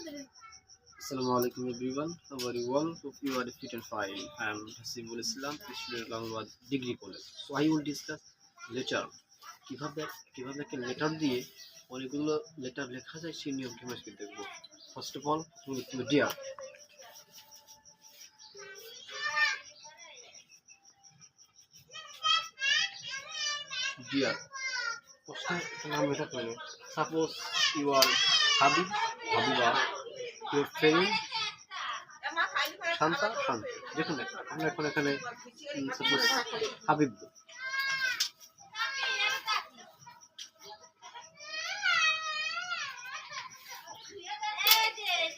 Assalamu alaikum everyone. How are you all? Hope you are fit and fine. I am Hasibul Islam, student Langwad Degree College. So I will discuss letter. কিভাবে একটা letter দিয়ে অনেকগুলো letter লেখা যায় সেই নিয়মটি আমরা আজকে দেখব। ফার্স্ট অফ অল তুমি লিখতে হবে ডিয়ার। ডিয়ার প্রশ্ন একটা নাম লেখাতে হবে। Suppose you are Habib, Habiba, your friend Shanta, Shanto, যেখানে আমরা এখন এখানে সাপোজ হাবিব।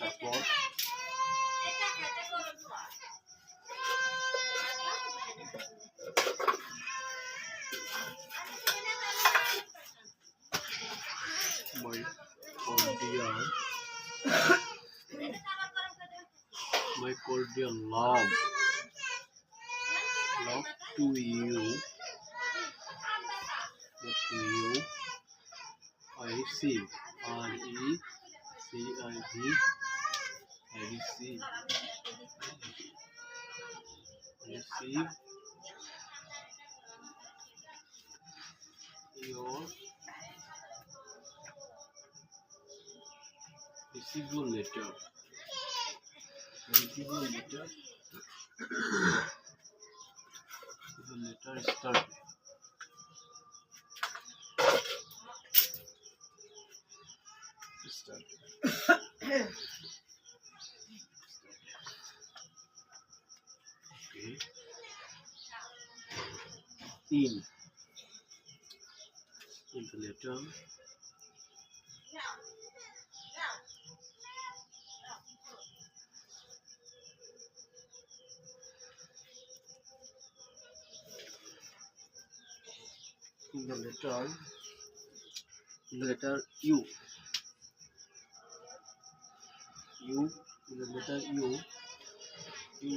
তারপর my cordial love to you, I receive, I receive your letter. The letter start. Okay. In the letter, in the letter U, in the letter U, you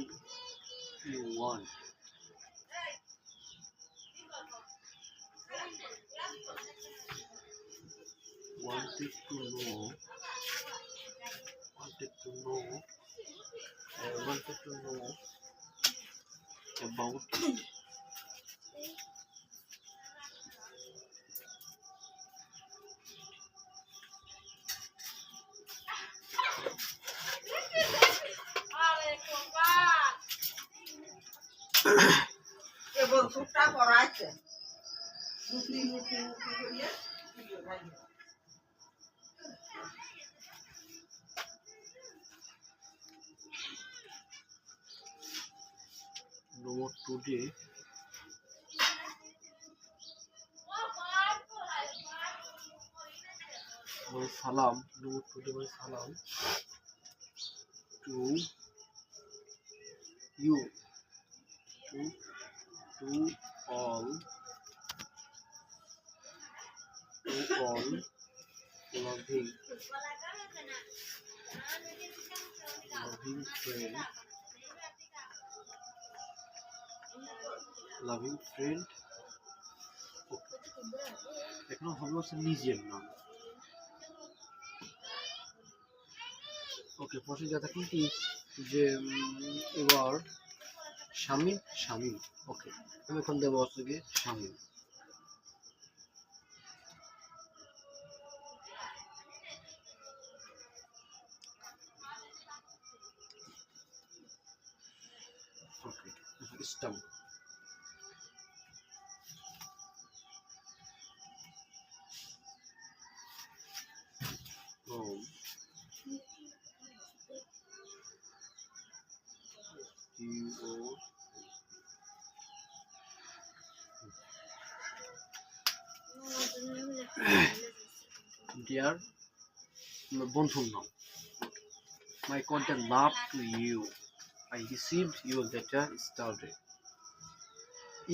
wanted to know about it. No today. My salam. No today. My salam to you. To all loving friend. এখন হলো নিজের নাম। ওকে, procedure থাকুন কি যে এবার শামিম। ওকে, আমি এখন দেবো হচ্ছে গিয়ে শামিম। ওকে, স্টাম্প। Dear বন্ধুর নাম। My cordial love to you. I received your letter yesterday.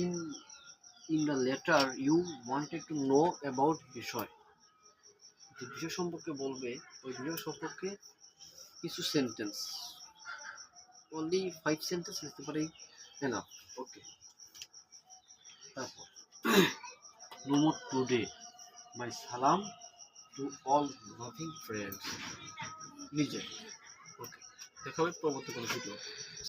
In the letter you wanted to know about বিষয়। যে বিষয় সম্পর্কে বলবে ওই বিষয় সম্পর্কে কিছু সেন্টেন্স, only 5 সেন্টেন্স লিখতে পারি enough. ওকে, তারপর no more today. My salam to all loving friends. নিজে। ওকে, দেখা হবে পরবর্তী কোনো ভিডিও।